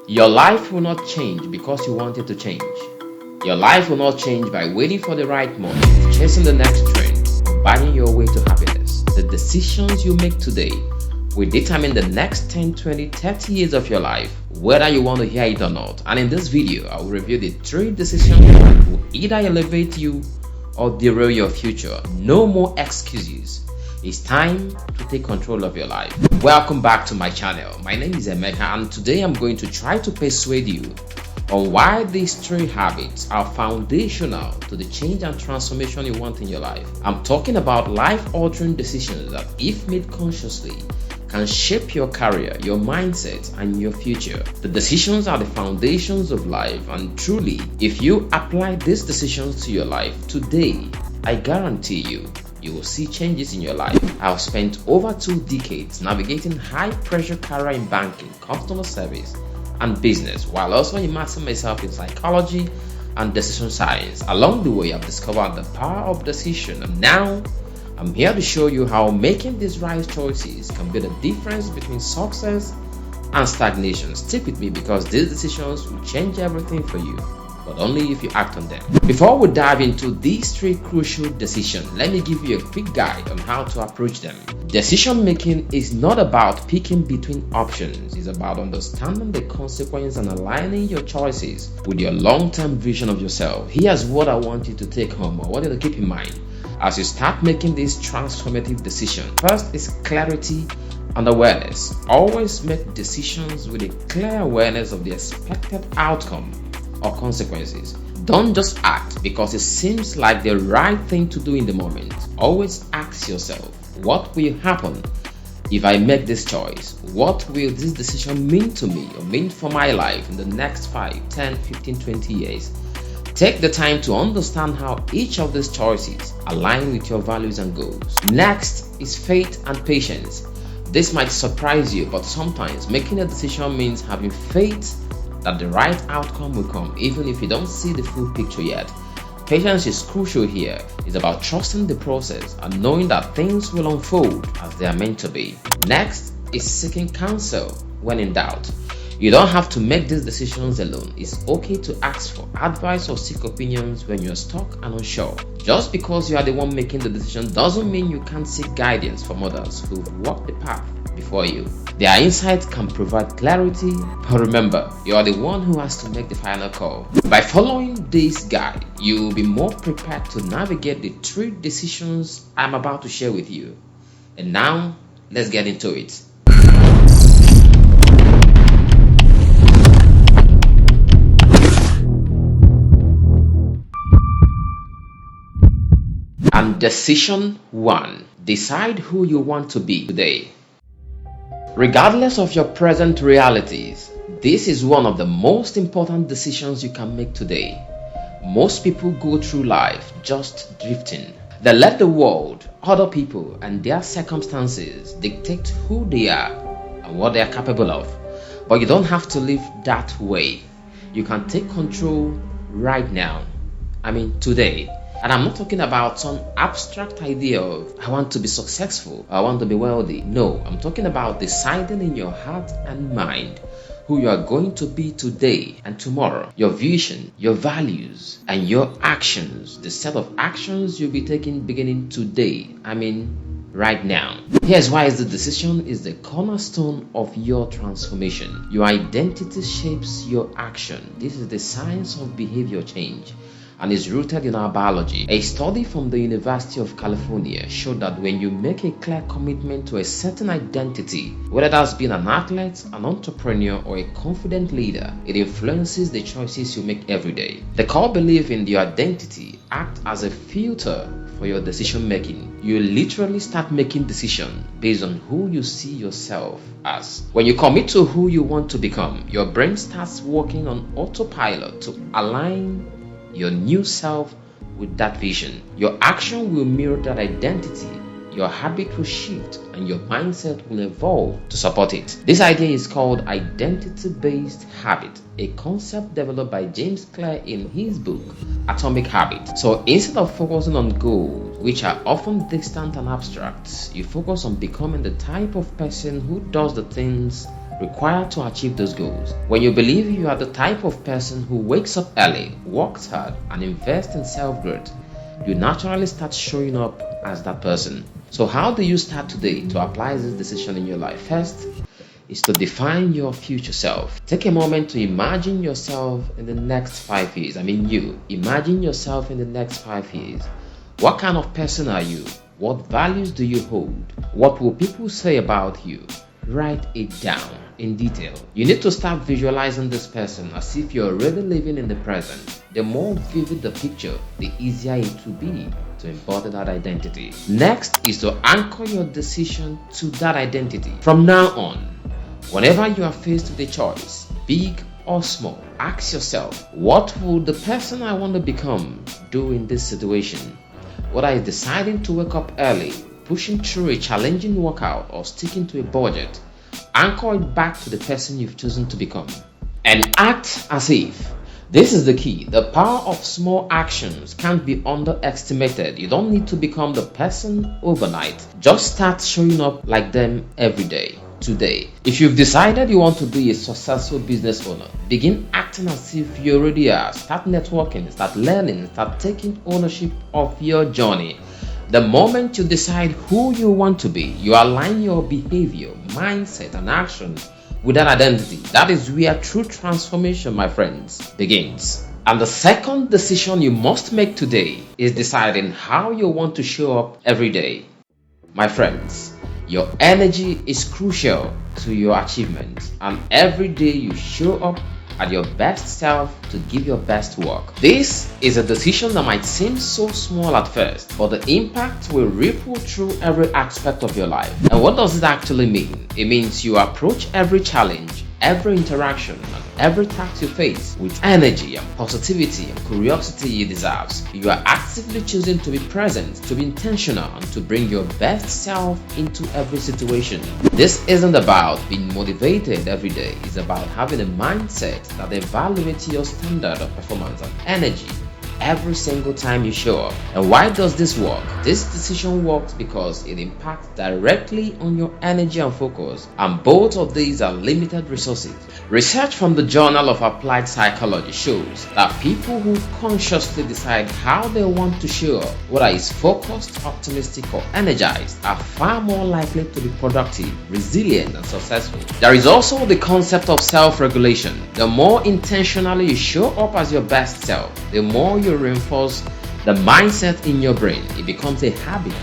Your life will not change because you want it to change. Your life will not change by waiting for the right moment, chasing the next trend, or buying your way to happiness. The decisions you make today will determine the next 10, 20, 30 years of your life, whether you want to hear it or not. And in this video, I will review the 3 decisions that will either elevate you or derail your future. No more excuses. It's time to take control of your life. Welcome back to my channel. My name is Emeka, and today I'm going to try to persuade you on why these 3 habits are foundational to the change and transformation you want in your life. I'm talking about life-altering decisions that, if made consciously, can shape your career, your mindset, and your future. The decisions are the foundations of life, and truly, if you apply these decisions to your life today, I guarantee you will see changes in your life. I've spent over 2 decades navigating high-pressure career in banking, customer service, and business, while also immersing myself in psychology and decision science. Along the way, I've discovered the power of decision, and now I'm here to show you how making these right choices can be the difference between success and stagnation. Stick with me because these decisions will change everything for you, but only if you act on them. Before we dive into these 3 crucial decisions, let me give you a quick guide on how to approach them. Decision making is not about picking between options. It's about understanding the consequence and aligning your choices with your long-term vision of yourself. Here's what I want you to take home, or what you to keep in mind as you start making this transformative decision. First is clarity and awareness. Always make decisions with a clear awareness of the expected outcome or consequences. Don't just act because it seems like the right thing to do in the moment. Always ask yourself, what will happen if I make this choice? What will this decision mean to me or mean for my life in the next 5, 10, 15, 20 years? Take the time to understand how each of these choices align with your values and goals. Next is faith and patience. This might surprise you, but sometimes making a decision means having faith that the right outcome will come, even if you don't see the full picture yet. Patience is crucial here. It's about trusting the process and knowing that things will unfold as they are meant to be. Next is seeking counsel when in doubt. You don't have to make these decisions alone. It's okay to ask for advice or seek opinions when you're stuck and unsure. Just because you are the one making the decision doesn't mean you can't seek guidance from others who've walked the path before you. Their insights can provide clarity, but remember, you are the one who has to make the final call. By following this guide, you will be more prepared to navigate the 3 decisions I'm about to share with you. And now, let's get into it. And decision 1. Decide who you want to be today. Regardless of your present realities, this is one of the most important decisions you can make today. Most people go through life just drifting. They let the world, other people, and their circumstances dictate who they are and what they are capable of. But you don't have to live that way. You can take control right now. Today. And I'm not talking about some abstract idea of I want to be successful, I want to be wealthy. No, I'm talking about deciding in your heart and mind who you are going to be today and tomorrow. Your vision, your values, and your actions. The set of actions you'll be taking beginning today. Right now. Here's why the decision is the cornerstone of your transformation. Your identity shapes your action. This is the science of behavior change, and is rooted in our biology. A study from the University of California showed that when you make a clear commitment to a certain identity, whether that's being an athlete, an entrepreneur, or a confident leader, it influences the choices you make every day. The core belief in your identity acts as a filter for your decision making. You literally start making decisions based on who you see yourself as. When you commit to who you want to become, your brain starts working on autopilot to align your new self with that vision. Your action will mirror that identity. Your habit will shift and your mindset will evolve to support it. This idea is called identity-based habit, a concept developed by James Clear in his book Atomic Habits. So instead of focusing on goals, which are often distant and abstract, you focus on becoming the type of person who does the things required to achieve those goals. When you believe you are the type of person who wakes up early, works hard, and invests in self-growth, you naturally start showing up as that person. So how do you start today to apply this decision in your life? First is to define your future self. Take a moment to imagine yourself in the next 5 years. Imagine yourself in the next 5 years. What kind of person are you? What values do you hold? What will people say about you? Write it down in detail. You need to start visualizing this person as if you're already living in the present. The more vivid the picture, the easier it will be to embody that identity. Next is to anchor your decision to that identity. From now on, whenever you are faced with a choice, big or small, ask yourself, what would the person I want to become do in this situation? Whether it's deciding to wake up early, pushing through a challenging workout, or sticking to a budget, anchor it back to the person you've chosen to become. And act as if. This is the key. The power of small actions can't be underestimated. You don't need to become the person overnight. Just start showing up like them every day. Today, if you've decided you want to be a successful business owner, begin acting as if you already are. Start networking, start learning, start taking ownership of your journey. The moment you decide who you want to be, you align your behavior, mindset, and action with that identity. That is where true transformation, my friends, begins. And the second decision you must make today is deciding how you want to show up every day. My friends, your energy is crucial to your achievement, and every day you show up at your best self to give your best work. This is a decision that might seem so small at first, but the impact will ripple through every aspect of your life. And what does it actually mean? It means you approach every challenge, every interaction, and every task you face with energy and positivity and curiosity it deserves. You are actively choosing to be present, to be intentional, and to bring your best self into every situation. This isn't about being motivated every day. It's about having a mindset that evaluates your standard of performance and energy every single time you show up. And why does this work? This decision works because it impacts directly on your energy and focus, and both of these are limited resources. Research from the Journal of Applied Psychology shows that people who consciously decide how they want to show up, whether it's focused, optimistic, or energized, are far more likely to be productive, resilient, and successful. There is also the concept of self-regulation. The more intentionally you show up as your best self, the more you reinforce the mindset in your brain. It becomes a habit,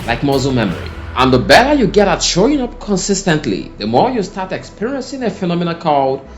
like muscle memory. And the better you get at showing up consistently, the more you start experiencing a phenomenon called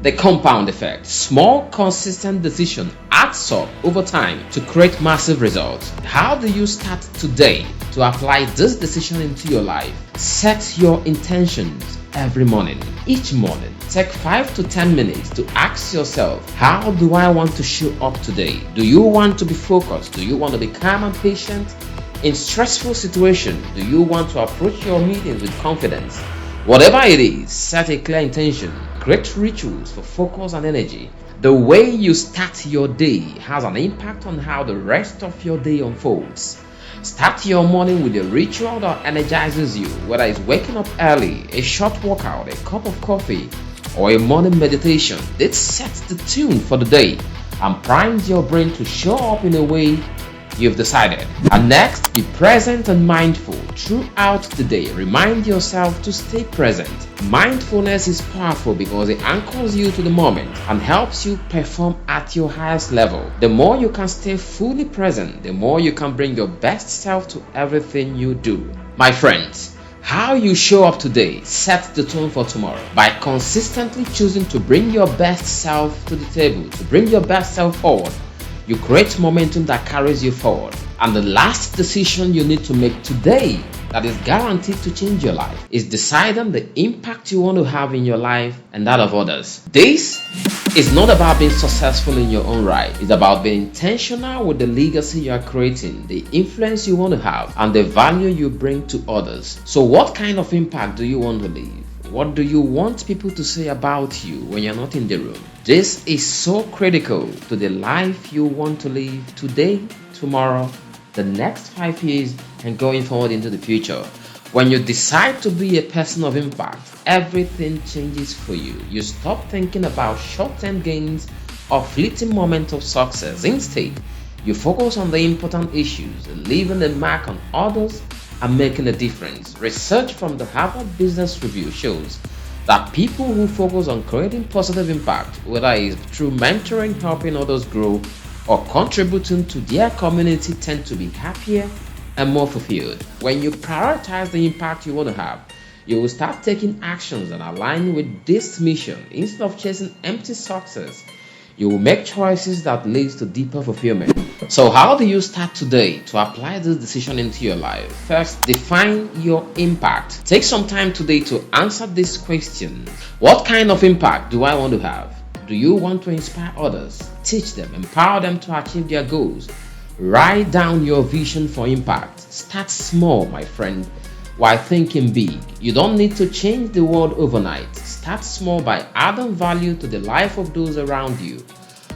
the compound effect. Small, consistent decision adds up over time to create massive results. How do you start today to apply this decision into your life? Set your intentions every morning. Each morning, take 5 to 10 minutes to ask yourself, how do I want to show up today? Do you want to be focused? Do you want to be calm and patient in stressful situations? Do you want to approach your meetings with confidence? Whatever it is, set a clear intention. Create rituals for focus and energy. The way you start your day has an impact on how the rest of your day unfolds. Start your morning with a ritual that energizes you, whether it's waking up early, a short workout, a cup of coffee, or a morning meditation. This sets the tune for the day and primes your brain to show up in a way you've decided. And next, be present and mindful throughout the day. Remind yourself to stay present. Mindfulness is powerful because it anchors you to the moment and helps you perform at your highest level. The more you can stay fully present, the more you can bring your best self to everything you do. My friends, how you show up today sets the tone for tomorrow. By consistently choosing to bring your best self to the table, to bring your best self forward, you create momentum that carries you forward. And the last decision you need to make today that is guaranteed to change your life is deciding the impact you want to have in your life and that of others. This is not about being successful in your own right. It's about being intentional with the legacy you are creating, the influence you want to have, and the value you bring to others. So what kind of impact do you want to leave? What do you want people to say about you when you're not in the room? This is so critical to the life you want to live today, tomorrow, the next 5 years, and going forward into the future. When you decide to be a person of impact, everything changes for you. You stop thinking about short-term gains or fleeting moments of success. Instead, you focus on the important issues, leaving a mark on others and making a difference. Research from the Harvard Business Review shows that people who focus on creating positive impact, whether it's through mentoring, helping others grow, or contributing to their community, tend to be happier and more fulfilled. When you prioritize the impact you want to have, you will start taking actions that align with this mission. Instead of chasing empty success, you will make choices that lead to deeper fulfillment. So how do you start today to apply this decision into your life? First, define your impact. Take some time today to answer this question. What kind of impact do I want to have? Do you want to inspire others, teach them, empower them to achieve their goals? Write down your vision for impact. Start small, my friend, while thinking big. You don't need to change the world overnight. Start small by adding value to the life of those around you.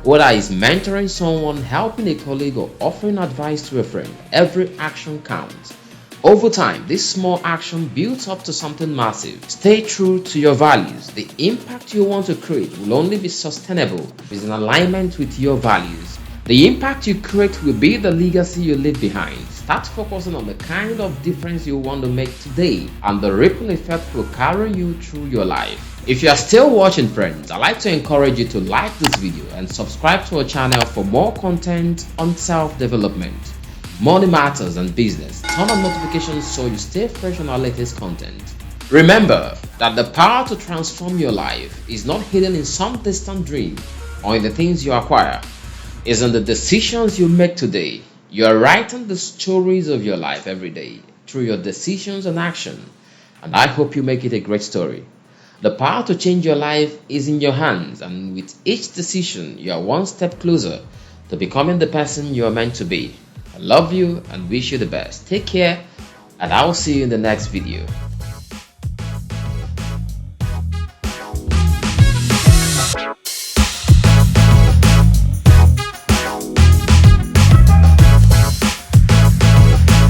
Whether it's mentoring someone, helping a colleague, or offering advice to a friend, every action counts. Over time, this small action builds up to something massive. Stay true to your values. The impact you want to create will only be sustainable if it's in alignment with your values. The impact you create will be the legacy you leave behind. Start focusing on the kind of difference you want to make today, and the ripple effect will carry you through your life. If you are still watching, friends, I'd like to encourage you to like this video and subscribe to our channel for more content on self-development, money matters, and business. Turn on notifications so you stay fresh on our latest content. Remember that the power to transform your life is not hidden in some distant dream or in the things you acquire. It's in the decisions you make today. You are writing the stories of your life every day through your decisions and action, and I hope you make it a great story. The power to change your life is in your hands, and with each decision, you are one step closer to becoming the person you are meant to be. I love you and wish you the best. Take care, and I will see you in the next video.